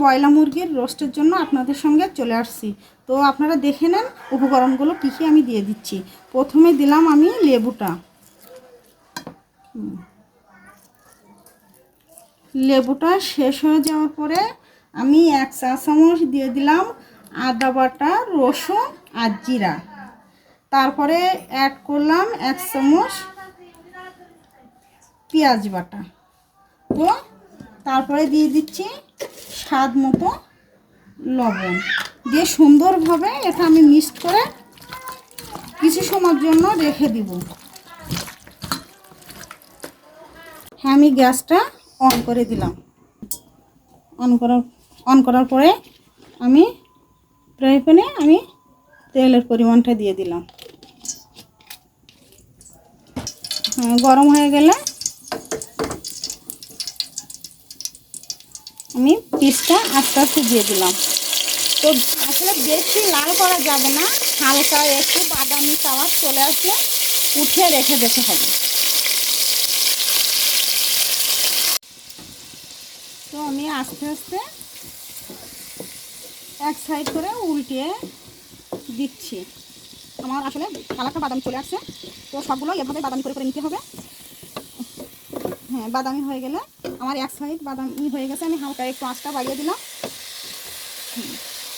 Broiler মুরগির রোস্টের জন্য আপনাদের সঙ্গে চলে আসছি। তো আপনারা দেখে নেন উপকরণগুলো কী কী আমি দিয়ে দিচ্ছি। প্রথমে দিলাম আমি লেবুটা, লেবুটা শেষ হয়ে যাওয়ার পরে আমি 1 চা চামচ দিয়ে দিলাম আদা বাটা, রসুন আর জিরা। তারপরে অ্যাড করলাম 1 চামচ পেঁয়াজ বাটা। তো তারপরে দিয়ে দিচ্ছি স্বাদ মতো লবণ, দিয়ে সুন্দরভাবে এটা আমি মিক্সড করে কিছু সময়ের জন্য রেখে দিব। হ্যাঁ, আমি গ্যাসটা অন করে দিলাম। অন করার পরে আমি ফ্রাই প্যানে আমি তেলের পরিমাণটা দিয়ে দিলাম। হ্যাঁ, গরম হয়ে গেলে আমি পিসটা আস্তে আস্তে দিয়ে দিলাম। তো আসলে বেশি লাল করা যাবে না, হালকা একটু বাদামি কালার চলে আসলে উঠে রেখে দিতে হবে। তো আমি আস্তে আস্তে এক সাইড করে উল্টিয়ে দিচ্ছি। আমার আসলে কালারটা বাদামি চলে আসছে, তো সবগুলো এভাবে বাদামি করে নিতে হবে। হ্যাঁ, বাদামি হয়ে গেলে আমার এক সাইড বাদামি হয়ে গেছে, আমি হালকা একটু আঁচটা বাড়িয়ে দিলাম।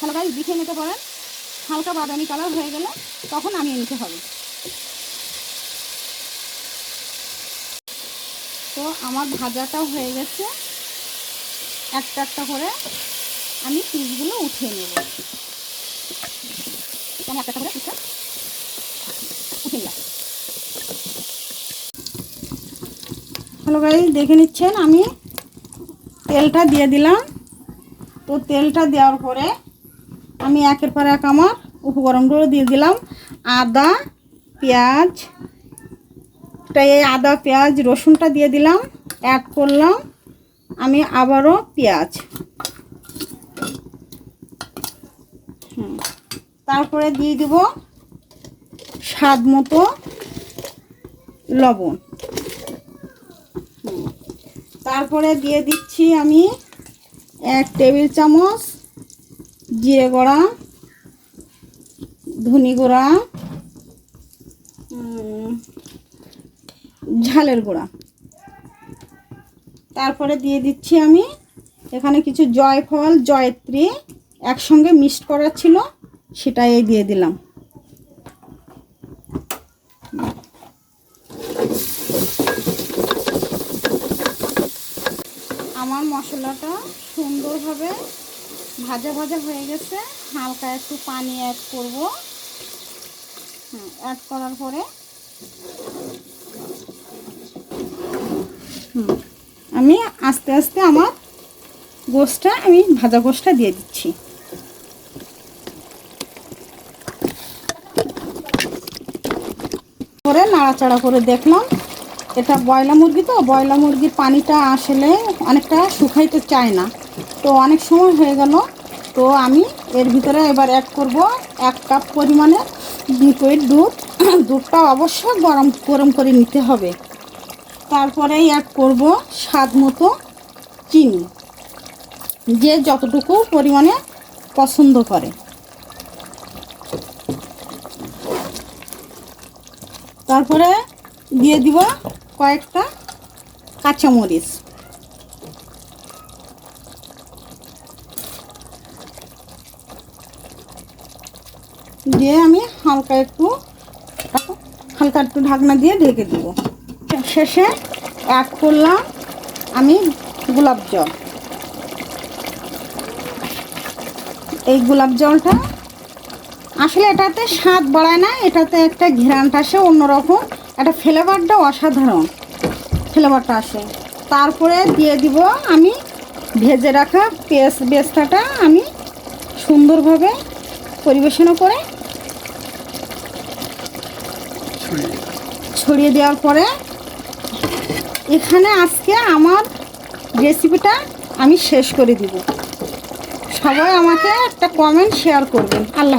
হালকা দেখে নিতে পারেন, হালকা বাদামি কালার হয়ে গেলে তখন নামিয়ে নিতে হবে। তো আমার ভাজাটাও হয়ে গেছে, একটা একটা করে আমি পিসগুলো উঠিয়ে নেব। আমি একটা করে পিসটা উঠিয়ে নিলাম। হ্যালো গাইস, দেখে নিচ্ছেন আমি তেলটা দিয়ে দিলাম। তো তেলটা দেওয়ার পরে আমি একের পর এক আমার উপকরণগুলো দিয়ে দিলাম। আদা, পেঁয়াজ, এই আদা পেঁয়াজ রসুনটা দিয়ে দিলাম, অ্যাড করলাম আমি আবারও পেঁয়াজ। তারপরে দিয়ে দিব স্বাদ মতো লবণ। তারপরে দিয়ে দিচ্ছি আমি 1 টেবিল চামচ জিরে গুঁড়া, ধনে গুঁড়া, ঝালের গুঁড়া। তারপরে দিয়ে দিচ্ছি আমি এখানে কিছু জয়ফল, জয়ত্রী একসঙ্গে মিক্সড করা ছিল, সেটাই দিয়ে দিলাম। আমার মশলাটা সুন্দরভাবে ভাজা ভাজা হয়ে গেছে, হালকা একটু পানি অ্যাড করব। অ্যাড করার পরে আমি আস্তে আস্তে আমার গোশটা আমি ভাজা গোশটা দিয়ে দিচ্ছি। পরে নাড়াচাড়া করে দেখলাম, এটা ব্রয়লার মুরগি, তো ব্রয়লার মুরগির পানিটা আসলে অনেকটা শুকাইতে চায় না, তো অনেক সময় হয়ে গেল। তো আমি এর ভিতরে এবার অ্যাড করব 1 কাপ পরিমাণে লিকুইড দুধ। দুধটা অবশ্যই গরম করে নিতে হবে। তারপরে অ্যাড করব স্বাদ মতো চিনি, যে যতটুকু পরিমাণে পছন্দ করে। তারপরে দিয়ে দিব কয়েকটা কাঁচামরিচ। দিয়ে আমি হালকা একটু ঢাকনা দিয়ে ঢেকে দিব। শেষে অ্যাড করলাম আমি গোলাপ জল। এই গোলাপ জলটা আসলে এটাতে স্বাদ বাড়ায় না, এটাতে একটা ঘ্রাণটা আসে অন্যরকম, একটা ফ্লেভারটা অসাধারণ ফ্লেভারটা আসে। তারপরে দিয়ে দিব আমি ভেজে রাখা পেস্তাটা আমি সুন্দরভাবে পরিবেশন করে ছড়িয়ে দেওয়ার পরে এখানে আজকে আমার রেসিপিটা আমি শেষ করে দিব। সবাই আমাকে একটা কমেন্ট শেয়ার করবেন। আল্লাহ।